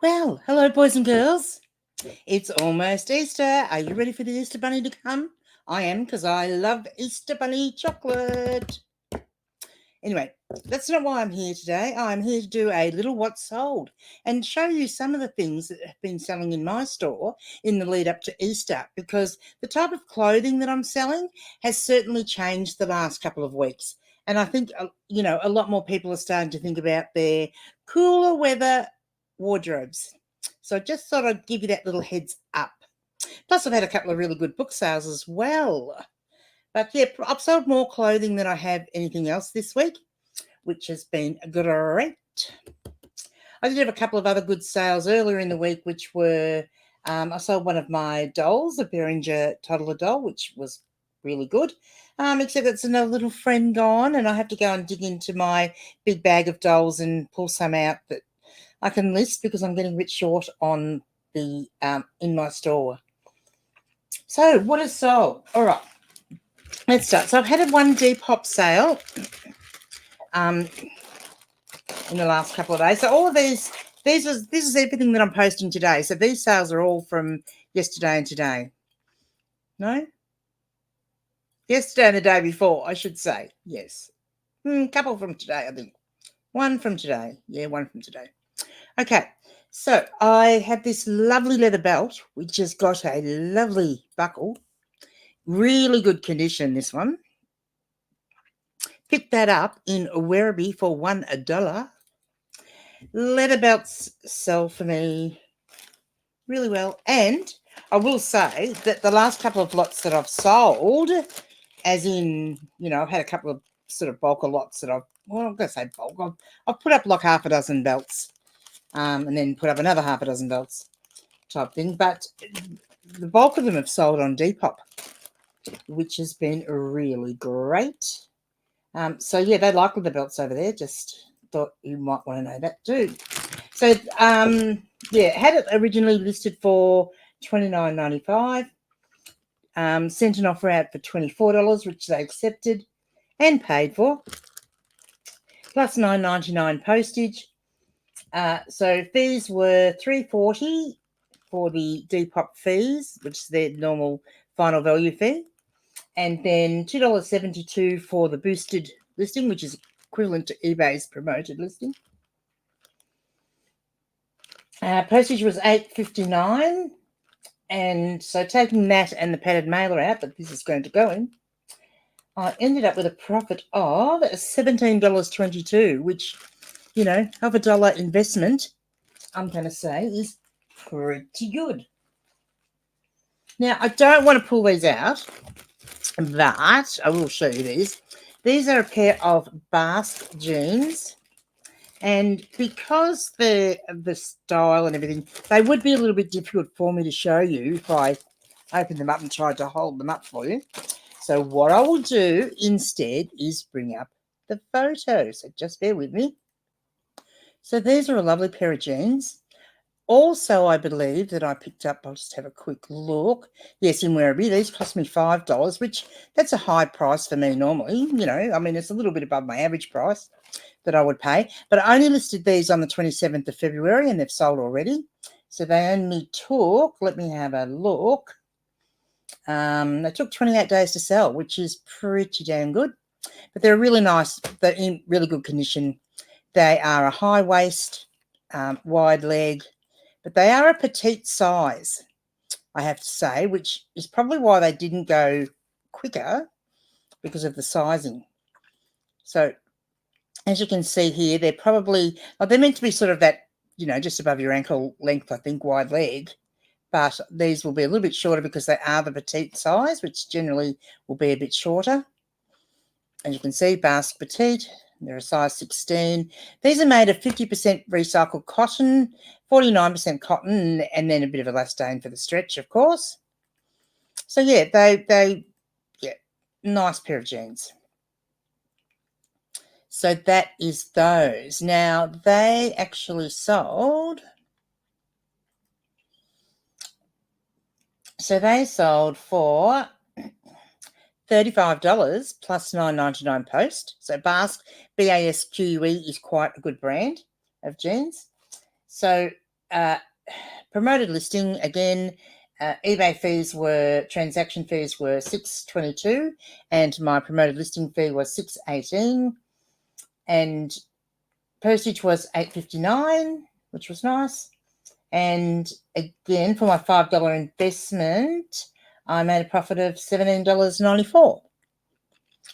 Well, hello, boys and girls. It's almost Easter. Are you ready for the Easter Bunny to come? I am, because I love Easter Bunny chocolate. Anyway, that's not why I'm here today. I'm here to do a little what's sold and show you some of the things that have been selling in my store in the lead up to Easter, because the type of clothing that I'm selling has certainly changed the last couple of weeks. And I think, a lot more people are starting to think about their cooler weather wardrobes. So I just thought I'd give you that little heads up. Plus, I've had a couple of really good book sales as well. But yeah, I've sold more clothing than I have anything else this week, which has been great. I did have a couple of other good sales earlier in the week, which were I sold one of my dolls, a Behringer toddler doll, which was really good. Except it's another little friend gone, and I have to go and dig into my big bag of dolls and pull some out that I can list, because I'm getting a bit short on the in my store. So what is sold? All right, let's start. So I've had one Depop sale in the last couple of days. So all of this is everything that I'm posting today. So these sales are all from yesterday and today. No? Yesterday and the day before, I should say. Yes. Couple from today, I think. One from today. Yeah, one from today. Okay. So I have this lovely leather belt, which has got a lovely buckle. Really good condition, this one. Picked that up in Werribee for $1. Leather belts sell for me really well. And I will say that the last couple of lots that I've sold, as in, I've had a couple of sort of bulker lots that I'm going to say bulk. I've put up like half a dozen belts and then put up another half a dozen belts type thing. But the bulk of them have sold on Depop, which has been really great. So, yeah, they like the belts over there. Just thought you might want to know that too. So, had it originally listed for $29.95. Sent an offer out for $24, which they accepted and paid for, plus $9.99 postage. So fees were $3.40 for the Depop fees, which is their normal final value fee, and then $2.72 for the boosted listing, which is equivalent to eBay's promoted listing. Postage was $8.59, and so taking that and the padded mailer out that this is going to go in, I ended up with a profit of $17.22, which, of a dollar investment, I'm going to say is pretty good. Now, I don't want to pull these out, but I will show you these. These are a pair of Basque jeans, and because the style and everything, they would be a little bit difficult for me to show you if I open them up and tried to hold them up for you. So what I will do instead is bring up the photo. So just bear with me. So these are a lovely pair of jeans. Also, I believe that I picked up, I'll just have a quick look. Yes, in Werribee, these cost me $5, which that's a high price for me normally. It's a little bit above my average price that I would pay. But I only listed these on the 27th of February and they've sold already. So they only took, let me have a look. They took 28 days to sell, which is pretty damn good. But they're really nice. They're in really good condition. They are a high waist, wide leg, but they are a petite size, I have to say, which is probably why they didn't go quicker, because of the sizing. So as you can see here, they're probably, they're meant to be sort of that, just above your ankle length, I think, wide leg. But these will be a little bit shorter because they are the petite size, which generally will be a bit shorter. As you can see, Basque Petite, they're a size 16. These are made of 50% recycled cotton, 49% cotton, and then a bit of elastane for the stretch, of course. So, yeah, nice pair of jeans. So that is those. Now, they actually sold... So they sold for $35 plus $9.99 post. So Basque, BASQUE is quite a good brand of jeans. So promoted listing again. eBay transaction fees were $6.22, and my promoted listing fee was $6.18, and postage was $8.59, which was nice. And again, for my $5 investment, I made a profit of $17.94.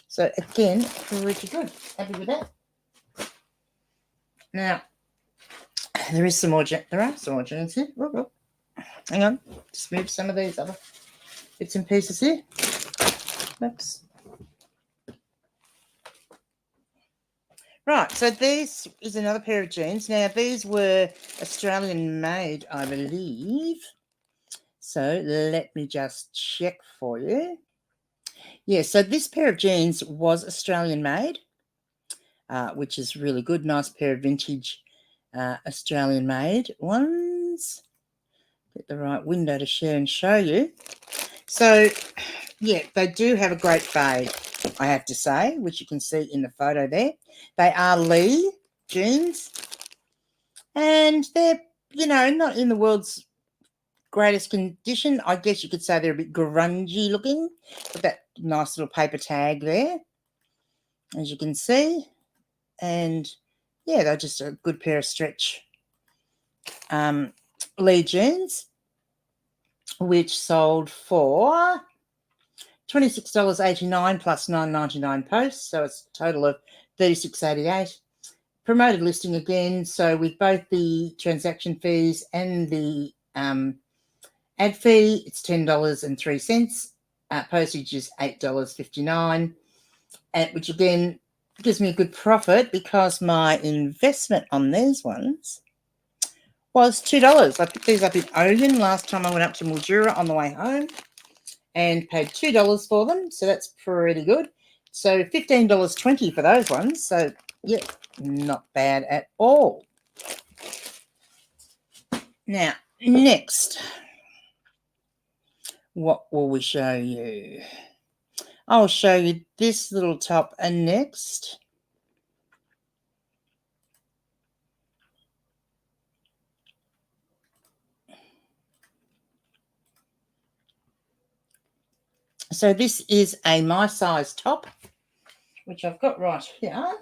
So again, pretty good. Happy with that. Now, there are some more jeans here. Hang on, just move some of these other bits and pieces here. Oops. Right, so this is another pair of jeans. Now, these were Australian made, I believe. So let me just check for you. Yeah, so this pair of jeans was Australian made, which is really good. Nice pair of vintage Australian made ones. Get the right window to share and show you. So, yeah, they do have a great fade, I have to say, which you can see in the photo there. They are Lee jeans, and they're, not in the world's greatest condition. I guess you could say they're a bit grungy looking, but that nice little paper tag there, as you can see. And, yeah, they're just a good pair of stretch Lee jeans, which sold for $26.89 plus $9.99 post, so it's a total of $36.88. Promoted listing again, so with both the transaction fees and the ad fee, it's $10.03. Postage is $8.59, which again gives me a good profit because my investment on these ones was $2. I picked these up in Ogun last time I went up to Mildura on the way home and paid $2 for them, so that's pretty good. So $15.20 for those ones, so yeah, not bad at all. Now, next, what will we show you? I'll show you this little top next. So this is a my size top, which I've got right here.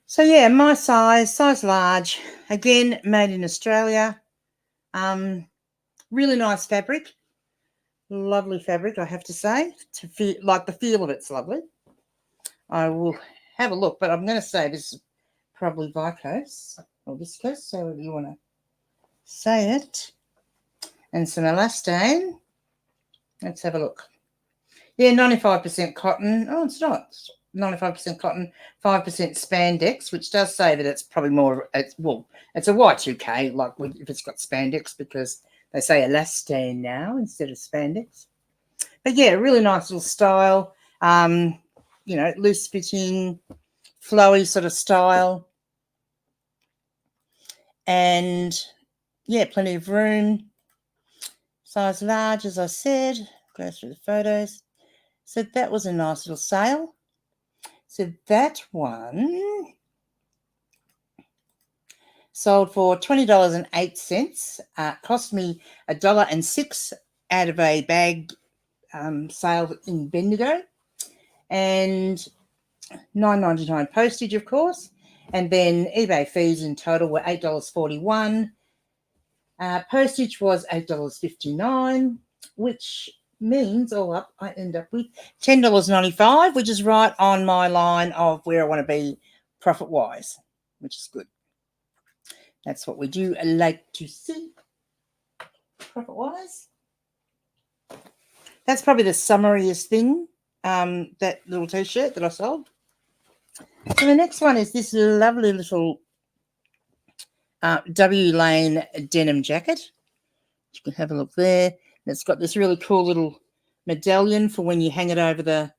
So yeah, my size large, again made in Australia. Really nice fabric, lovely fabric, I have to say. To feel like the feel of it's lovely. I will have a look, but I'm going to say this is probably viscose or viscose, so if you want to say it. And some elastane. Let's have a look. Yeah, 95% cotton. Oh, it's not. 95% cotton, 5% spandex, which does say that it's probably more, it's a Y2K, like if it's got spandex, because they say elastane now instead of spandex. But yeah, really nice little style, loose fitting, flowy sort of style. And yeah, plenty of room. Size large, as I said. Go through the photos. So that was a nice little sale. So that one sold for $20.08. Cost me $1.06 out of a bag sale in Bendigo, and $9.99 postage, of course. And then eBay fees in total were $8.41. Postage was $8.59, which means all up I end up with $10.95, which is right on my line of where I want to be profit-wise, which is good. That's what we do like to see profit-wise. That's probably the summariest thing, that little T-shirt that I sold. So the next one is this lovely little W Lane denim jacket. You can have a look there. It's got this really cool little medallion for when you hang it over the,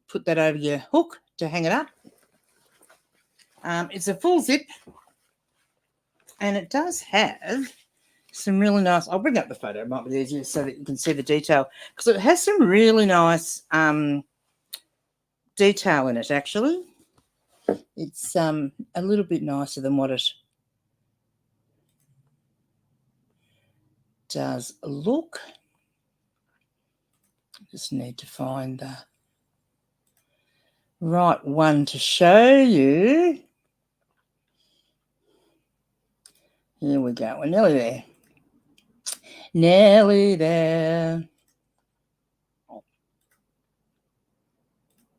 put that over your hook to hang it up. It's a full zip, and it does have some really nice, I'll bring up the photo, it might be easier so that you can see the detail, because it has some really nice detail in it, actually. It's a little bit nicer than what it does look. Just need to find the right one to show you. Here we go. We're nearly there. Nearly there.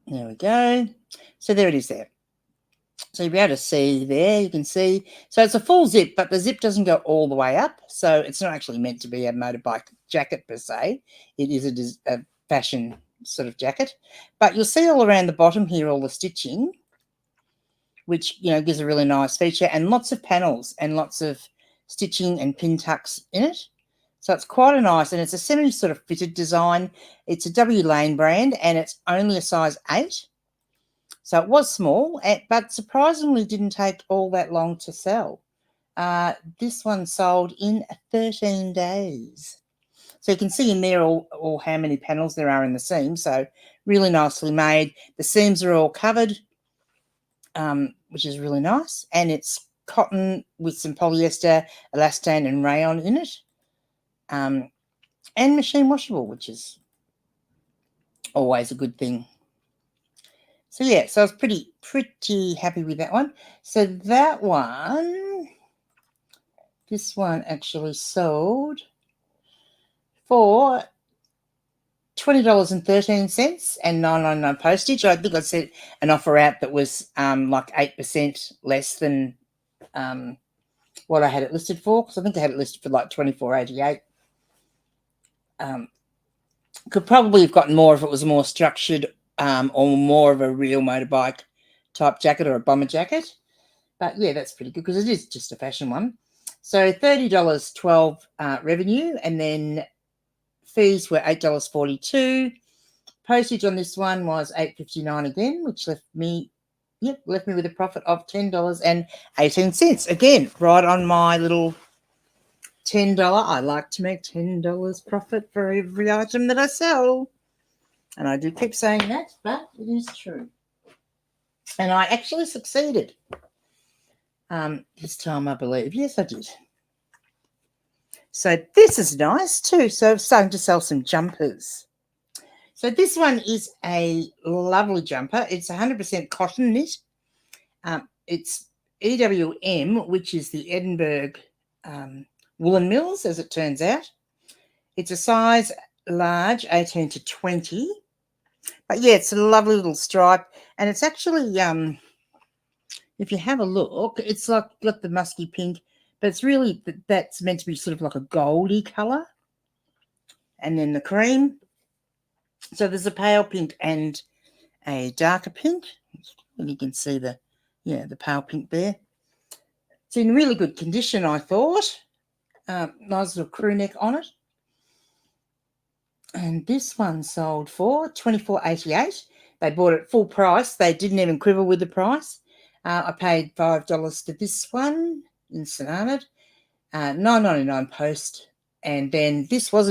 There we go. So there it is there. So you'll be able to see there. You can see. So it's a full zip, but the zip doesn't go all the way up. So it's not actually meant to be a motorbike jacket per se. It is a fashion sort of jacket. But you'll see all around the bottom here all the stitching, which, you know, gives a really nice feature, and lots of panels and lots of stitching and pin tucks in it. So it's quite a nice, and it's a semi sort of fitted design. It's a W Lane brand, and it's only a size 8. So it was small, but surprisingly didn't take all that long to sell. This one sold in 13 days. So you can see in there all how many panels there are in the seam. So really nicely made. The seams are all covered, which is really nice. And it's cotton with some polyester, elastane and rayon in it. And machine washable, which is always a good thing. So yeah, so I was pretty happy with that one. So that one, this one actually sold for $20.13 and $9.99 postage. I think I set an offer out that was like 8% less than what I had it listed for, because I think I had it listed for like $24.88. Could probably have gotten more if it was more structured or more of a real motorbike type jacket or a bomber jacket. But yeah, that's pretty good because it is just a fashion one. So $30.12 revenue, and then fees were $8.42. Postage on this one was $8.59 again, which left me with a profit of $10.18. Again, right on my little $10. I like to make $10 profit for every item that I sell. And I do keep saying that, but it is true. And I actually succeeded this time, I believe. Yes, I did. So this is nice too. So I'm starting to sell some jumpers. So this one is a lovely jumper. It's 100% cotton knit. It's EWM, which is the Edinburgh Woolen Mills, as it turns out. It's a size large, 18 to 20. But yeah, it's a lovely little stripe, and it's actually if you have a look, it's like the musky pink, but it's really that's meant to be sort of like a goldy colour, and then the cream. So there's a pale pink and a darker pink, and you can see the pale pink there. It's in really good condition, I thought. Nice little crew neck on it. And this one sold for $24.88. They bought it full price. They didn't even quibble with the price. I paid $5 for this one in Sonata, $9.99 post. And then this was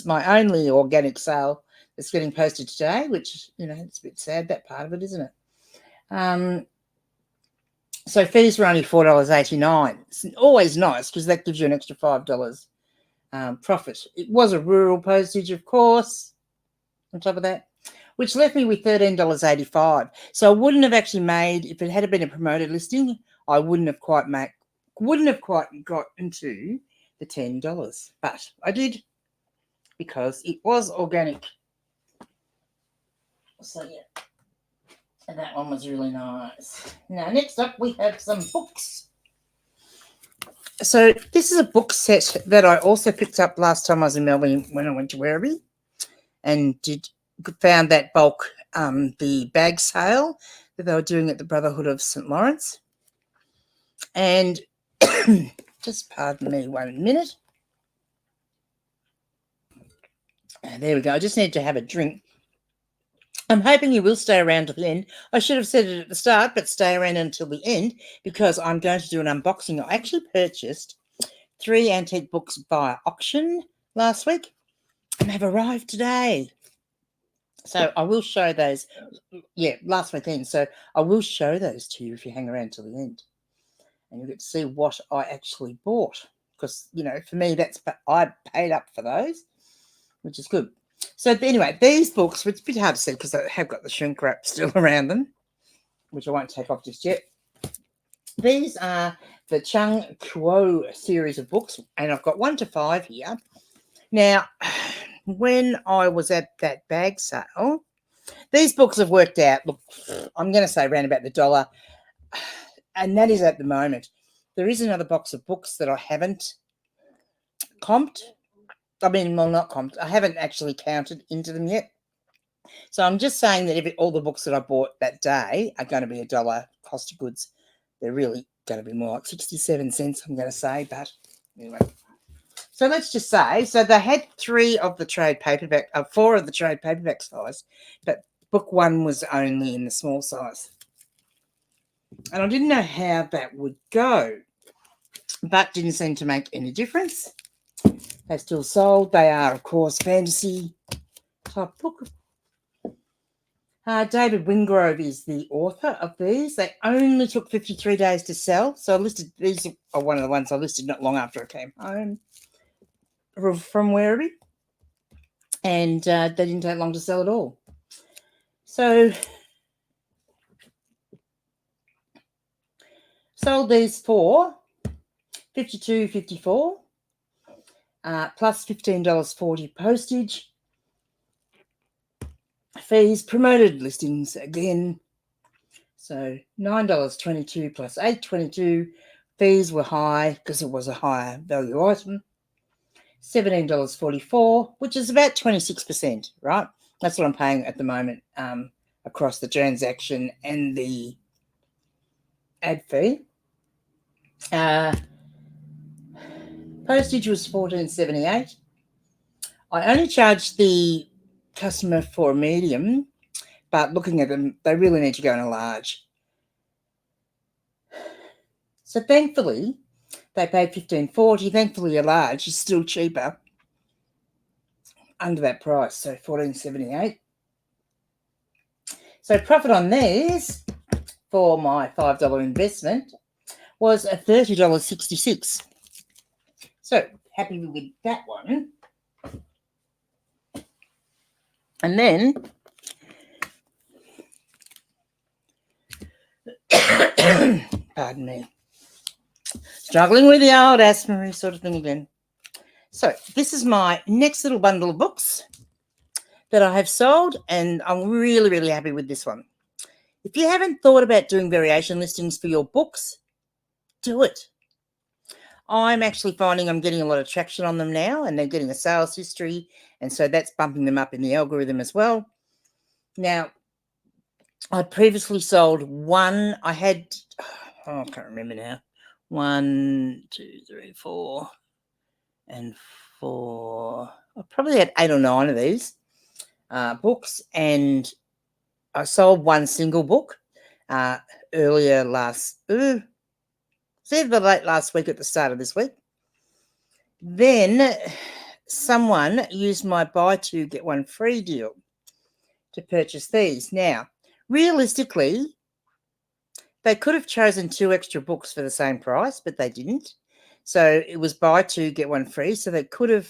my only organic sale that's getting posted today, which, it's a bit sad, that part of it, isn't it? So fees were only $4.89. It's always nice because that gives you an extra $5 profit. It was a rural postage, of course, on top of that, which left me with $13.85. So I wouldn't have actually made, if it had been a promoted listing, I wouldn't have quite got into the $10. But I did, because it was organic. So yeah, and that one was really nice. Now next up we have some books. So this is a book set that I also picked up last time I was in Melbourne when I went to Werribee, and found that bulk, the bag sale that they were doing at the Brotherhood of St. Lawrence. And just pardon me 1 minute. There we go. I just need to have a drink. I'm hoping you will stay around till the end. I should have said it at the start, but stay around until the end because I'm going to do an unboxing. I actually purchased 3 antique books via auction last week, and they've arrived today. So I will show those, last weekend. So I will show those to you if you hang around till the end. And you'll get to see what I actually bought. Because, for me, I paid up for those, which is good. So anyway, these books, which is a bit hard to see because they have got the shrink wrap still around them, which I won't take off just yet. These are the CHCUO series of books, and I've got 1 to 5 here. Now, when I was at that bag sale, these books have worked out, look, I'm going to say around about $1, and that is at the moment. There is another box of books that I haven't comped. I mean, well, not comped. I haven't actually counted into them yet. So I'm just saying that all the books that I bought that day are going to be $1 cost of goods. They're really going to be more like 67 cents, I'm going to say. But anyway. So let's just say, so they had 4 of the trade paperback size, but book 1 was only in the small size. And I didn't know how that would go, but didn't seem to make any difference. They still sold. They are, of course, fantasy type book. David Wingrove is the author of these. They only took 53 days to sell. So I listed, these are one of the ones I listed not long after I came home from Werribee. And they didn't take long to sell at all. So sold these for $52.54 plus $15.40 postage. Fees, promoted listings again. So $9.22 plus $8.22. Fees were high because it was a higher value item. $17.44, which is about 26%, right? That's what I'm paying at the moment across the transaction and the ad fee. Postage was $14.78. I only charged the customer for a medium, but looking at them, they really need to go in a large. So thankfully, they paid $15.40. Thankfully, a large is still cheaper under that price, so $14.78. So profit on these for my $5 investment was a $30.66. So happy with that one. And then pardon me, struggling with the old asthma sort of thing again. So this is my next little bundle of books that I have sold, and I'm really, really happy with this one. If you haven't thought about doing variation listings for your books, do it. I'm actually finding I'm getting a lot of traction on them now, and they're getting a sales history, and so that's bumping them up in the algorithm as well. Now, I previously sold one. I had, I can't remember now. 1, 2, 3, 4, and 4. I probably had 8 or 9 of these books, and I sold one single book earlier either late last week at the start of this week. Then someone used my buy 2 get 1 free deal to purchase these. Now, realistically, they could have chosen 2 extra books for the same price, but they didn't. So it was buy 2 get 1 free. So they could have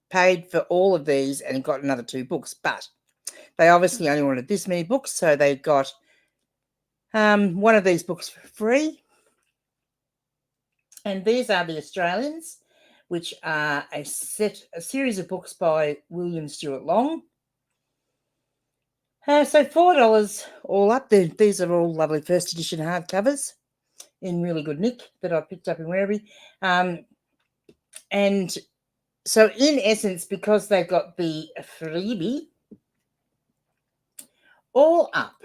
paid for all of these and got another 2 books, but they obviously only wanted this many books, so they got one of these books for free. And these are the Australians, which are a series of books by William Stewart Long. So $4 all up. These are all lovely first edition hardcovers in really good nick that I picked up in Werribee. And so in essence, because they got the freebie, all up,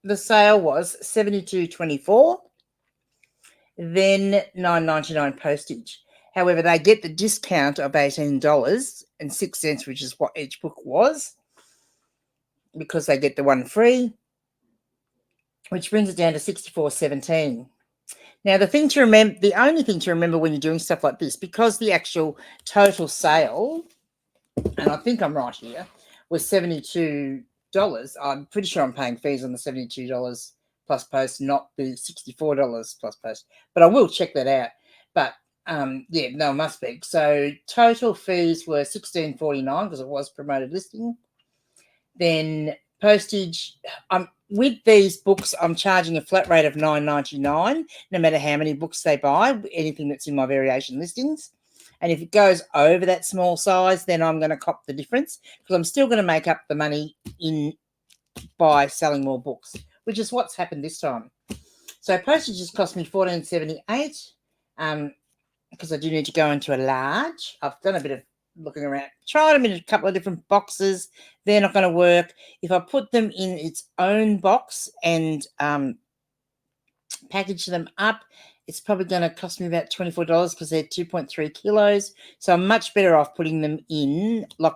the sale was $72.24, then $9.99 postage. However, they get the discount of $18.06, which is what each book was, because they get the 1 free, which brings it down to $64.17. Now, the only thing to remember when you're doing stuff like this, because the actual total sale and I think I'm right here, was $72. I'm pretty sure I'm paying fees on the $72 plus post, not the $64 plus post. But I will check that out. But yeah, no, it must be. So total fees were $16.49 because it was promoted listing. Then postage. With these books, I'm charging a flat rate of $9.99, no matter how many books they buy, anything that's in my variation listings. And if it goes over that small size, then I'm going to cop the difference because I'm still going to make up the money by selling more books, which is what's happened this time. So postage has cost me $14.78 because I do need to go into a large. I've done a bit of looking around, tried them in a couple of different boxes. They're not going to work. If I put them in its own box and package them up, it's probably going to cost me about $24 because they're 2.3 kilos. So I'm much better off putting them in, like,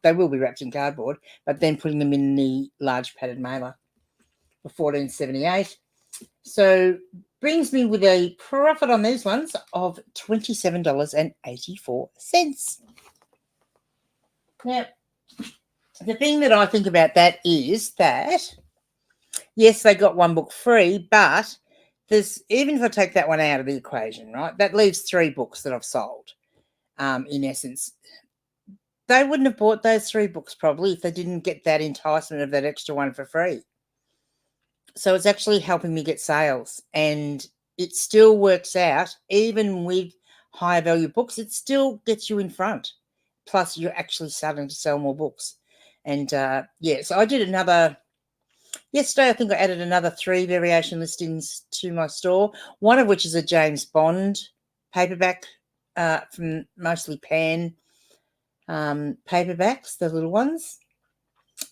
they will be wrapped in cardboard, but then putting them in the large padded mailer for $14.78. So brings me with a profit on these ones of $27.84. Now, the thing that I think about that is that, yes, they got one book free, but even if I take that one out of the equation, right, that leaves 3 books that I've sold. In essence, they wouldn't have bought those 3 books probably if they didn't get that enticement of that extra one for free. So it's actually helping me get sales, and it still works out. Even with higher value books, it still gets you in front. Plus, you're actually starting to sell more books. And yeah, so I did yesterday, I think I added another 3 variation listings to my store, one of which is a James Bond paperback from mostly Pan paperbacks, the little ones.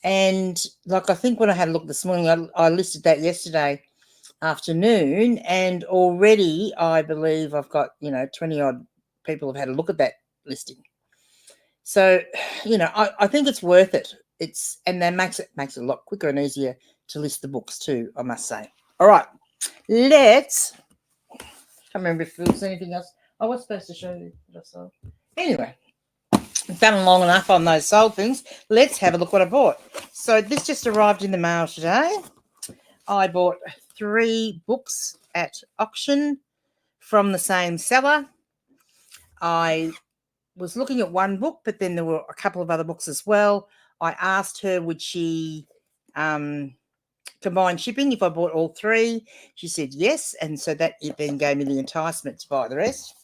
And like, I think when I had a look this morning, I listed that yesterday afternoon, and already I believe I've got 20 odd people have had a look at that listing. So I think it's worth it. And that makes it a lot quicker and easier to list the books too, I must say. All right, I can't remember if there was anything else I was supposed to show you that I sold. Anyway, I've done long enough on those sold things. Let's have a look what I bought. So this just arrived in the mail today. I bought 3 books at auction from the same seller. I was looking at one book, but then there were a couple of other books as well. I asked her would she combine shipping if I bought all 3. She said yes, and so that it then gave me the enticement to buy the rest.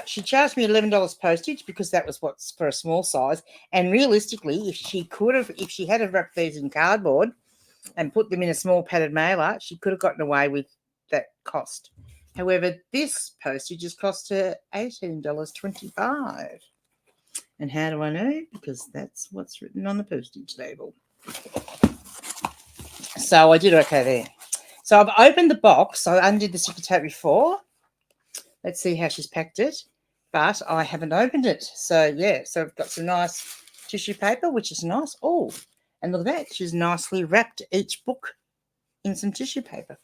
She charged me $11 postage because that was what's for a small size. And realistically, if she had wrapped these in cardboard and put them in a small padded mailer, she could have gotten away with that cost. However, this postage has cost her $18.25. And how do I know? Because that's what's written on the postage label. So I did okay there. So I've opened the box. I undid the sticker tape before. Let's see how she's packed it. But I haven't opened it. So, yeah. So I've got some nice tissue paper, which is nice. Oh, and look at that. She's nicely wrapped each book in some tissue paper.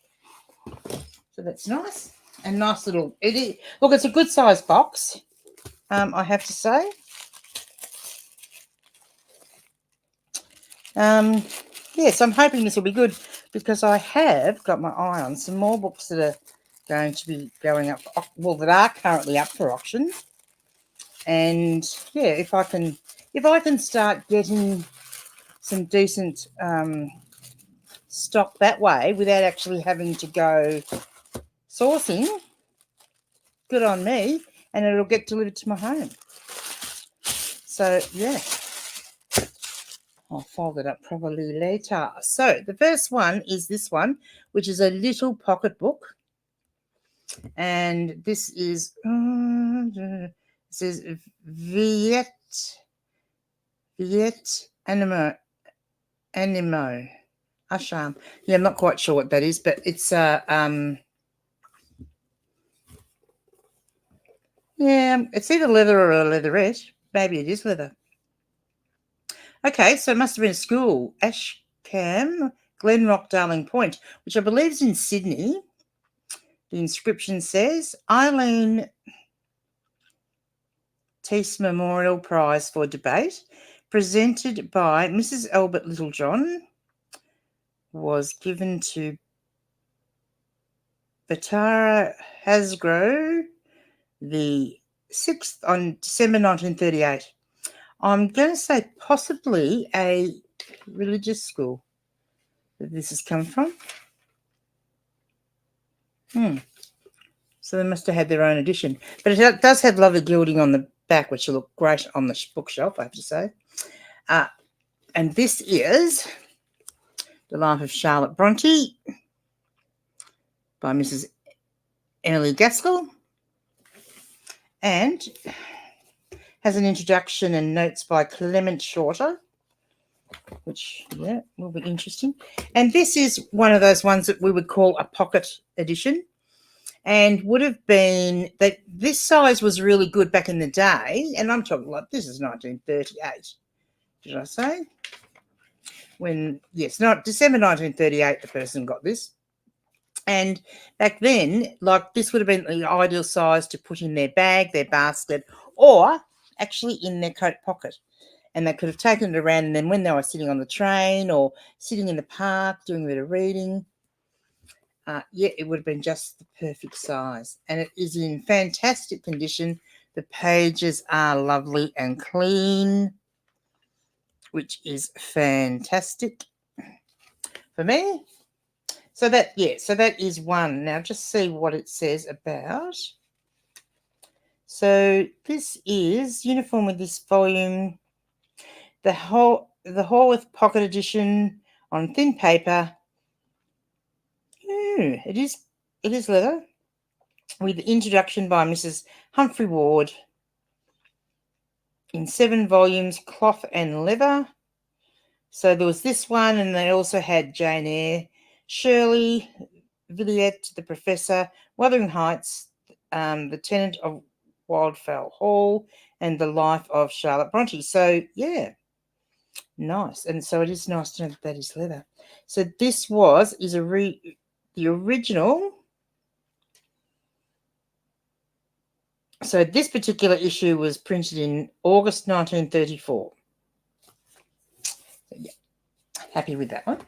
So that's nice. And nice little... Look, it's a good size box, I have to say. Yes, I'm hoping this will be good because I have got my eye on some more books that are going to be going up, that are currently up for auction. And yeah, if I can start getting some decent stock that way without actually having to go sourcing, good on me, and it'll get delivered to my home. So yeah, I'll fold it up probably later. So the first one is this one, which is a little pocket book. And this is, it says Viet Animo, Asham. Yeah, I'm not quite sure what that is, but it's it's either leather or a leatherette. Maybe it is leather. Okay, so it must have been a school, Ashcam, Glenrock, Darling Point, which I believe is in Sydney. The inscription says, Eileen Teese Memorial Prize for Debate, presented by Mrs. Albert Littlejohn, was given to Batara Hasgrove the 6th on December 1938. I'm going to say possibly a religious school that this has come from. So they must have had their own edition. But it does have lovely gilding on the back, which will look great on the bookshelf, I have to say. And this is The Life of Charlotte Bronte by Mrs. Emily Gaskell, and has an introduction and notes by Clement Shorter, which, will be interesting. And this is one of those ones that we would call a pocket edition, and would have been that this size was really good back in the day. And I'm talking like this is 1938. Did I say? Not December 1938, the person got this. And back then, like this would have been the ideal size to put in their bag, their basket, or actually in their coat pocket. And they could have taken it around, and then when they were sitting on the train or sitting in the park doing a bit of reading, it would have been just the perfect size. And it is in fantastic condition. The pages are lovely and clean, which is fantastic for me. So that is one. Now just see what it says about. So this is uniform with this volume. The Haworth Pocket Edition on thin paper. It is leather, with introduction by Mrs. Humphrey Ward in 7 volumes, cloth and leather. So there was this one, and they also had Jane Eyre, Shirley, Villiers, The Professor, Wuthering Heights, The Tenant of Wildfowl Hall, and The Life of Charlotte Bronte. So, nice. And so it is nice to know that is leather. So this is the original. So this particular issue was printed in August 1934. So, happy with that one.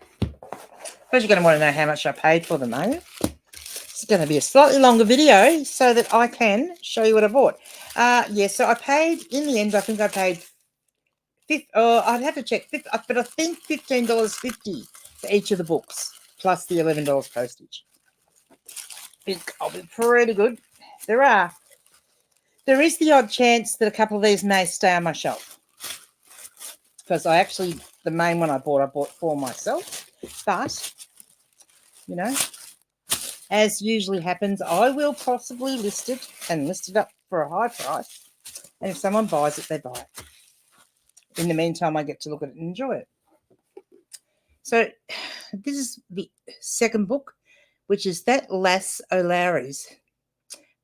First, you're going to want to know how much I paid for them, are you? It's going to be a slightly longer video so that I can show you what I bought. So I paid, in the end, I think I paid, I'd have to check, but I think $15.50 for each of the books, plus the $11 postage. I think I'll be pretty good. There is the odd chance that a couple of these may stay on my shelf, because the main one I bought for myself. But, as usually happens, I will possibly list it up for a high price. And if someone buys it, they buy it. In the meantime, I get to look at it and enjoy it. So this is the second book, which is That Lass O'Larry's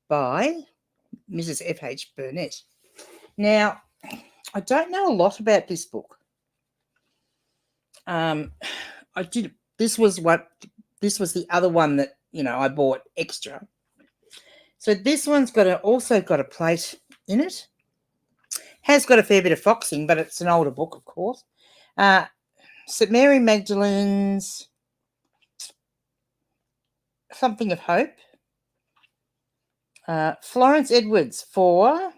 by Mrs. F.H. Burnett. Now, I don't know a lot about this book. This was the other one that, I bought extra. So this one's also got a plate in it. Has got a fair bit of foxing, but it's an older book, of course. St. Mary Magdalene's Something of Hope. Florence Edwards for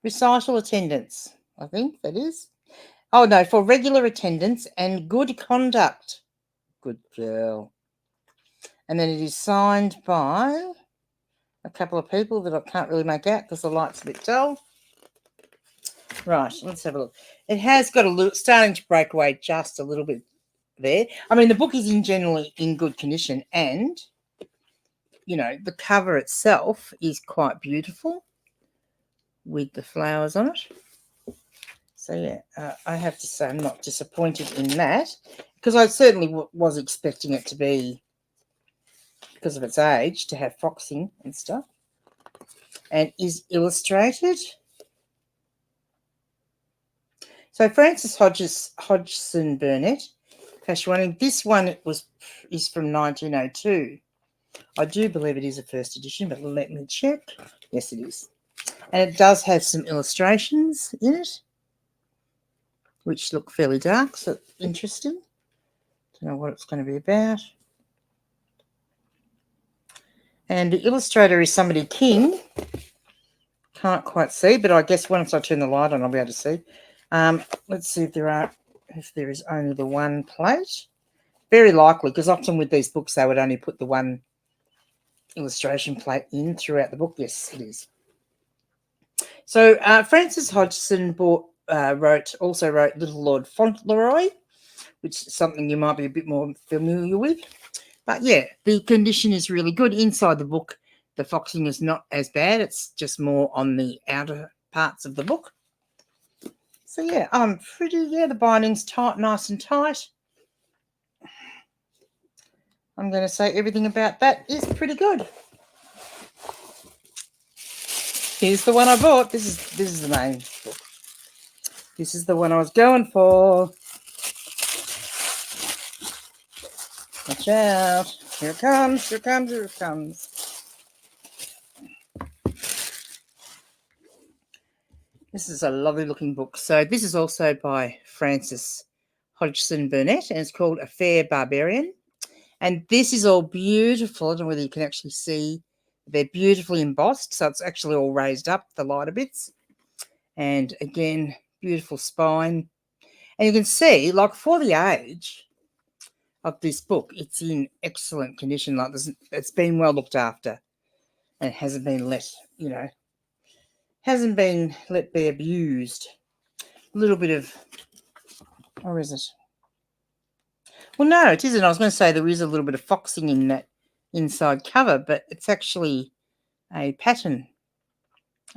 recital attendance, I think that is. Oh, no, for regular attendance and good conduct. Good girl. And then it is signed by a couple of people that I can't really make out because the light's a bit dull. Right, let's have a look. It has got starting to break away just a little bit there. I mean, the book is generally in good condition, and, the cover itself is quite beautiful with the flowers on it. So, I have to say I'm not disappointed in that, because I certainly was expecting it to be, because of its age, to have foxing and stuff. And is illustrated. So Frances Hodgson Burnett, Fashioning. This one is from 1902. I do believe it is a first edition, but let me check. Yes, it is. And it does have some illustrations in it, which look fairly dark, so interesting. Don't know what it's going to be about. And the illustrator is somebody King. Can't quite see, but I guess once I turn the light on, I'll be able to see. Let's see if there is only the one plate. Very likely, because often with these books, they would only put the one illustration plate in throughout the book. Yes, it is. So Frances Hodgson also wrote Little Lord Fauntleroy, which is something you might be a bit more familiar with. But yeah, the condition is really good. Inside the book, the foxing is not as bad. It's just more on the outer parts of the book. So yeah, the binding's tight, nice and tight. I'm going to say everything about that is pretty good. Here's the one I bought. This is the main book. This is the one I was going for. Watch out. Here it comes, here it comes, here it comes. This is a lovely looking book. So this is also by Frances Hodgson Burnett, and it's called A Fair Barbarian. And this is all beautiful. I don't know whether you can actually see. They're beautifully embossed, so it's actually all raised up, the lighter bits. And again, beautiful spine. And you can see, like, for the age of this book, it's in excellent condition. Like, it's been well looked after, and it hasn't been let be abused. A little bit of, or is it? Well, no, it isn't. I was going to say there is a little bit of foxing in that inside cover, but it's actually a pattern,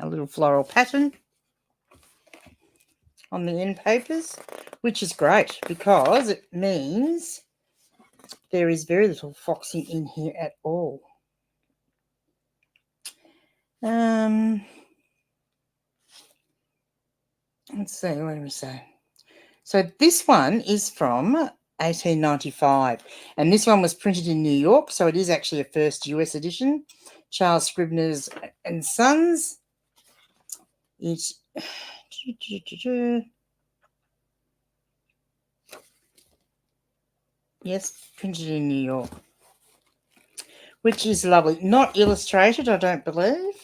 a little floral pattern on the end papers, which is great because it means there is very little foxing in here at all. Let's see, what do we say? So this one is from 1895, and this one was printed in New York, so it is actually a first US edition. Charles Scribner's and Sons. It's yes, printed in New York, which is lovely. Not illustrated, I don't believe.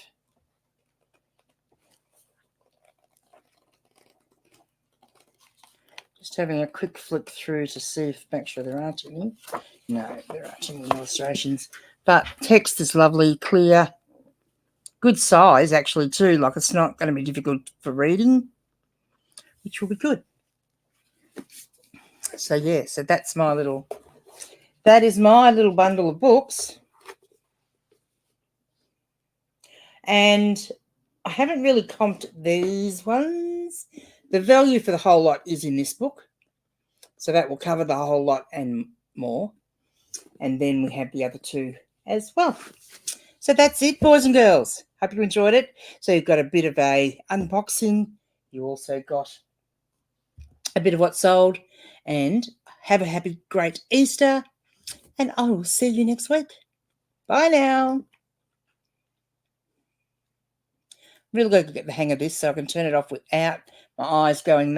Just having a quick flick through to make sure there aren't any. No, there aren't any illustrations. But text is lovely, clear, good size actually too. Like, it's not going to be difficult for reading, which will be good. So yeah, so that is my little bundle of books. And I haven't really comped these ones. The value for the whole lot is in this book, so that will cover the whole lot and more. And then we have the other two as well. So that's it, boys and girls. Hope you enjoyed it. So you've got a bit of a unboxing. You also got a bit of what sold. And have a happy, great Easter. And I will see you next week. Bye now. Really got to get the hang of this so I can turn it off without my eyes going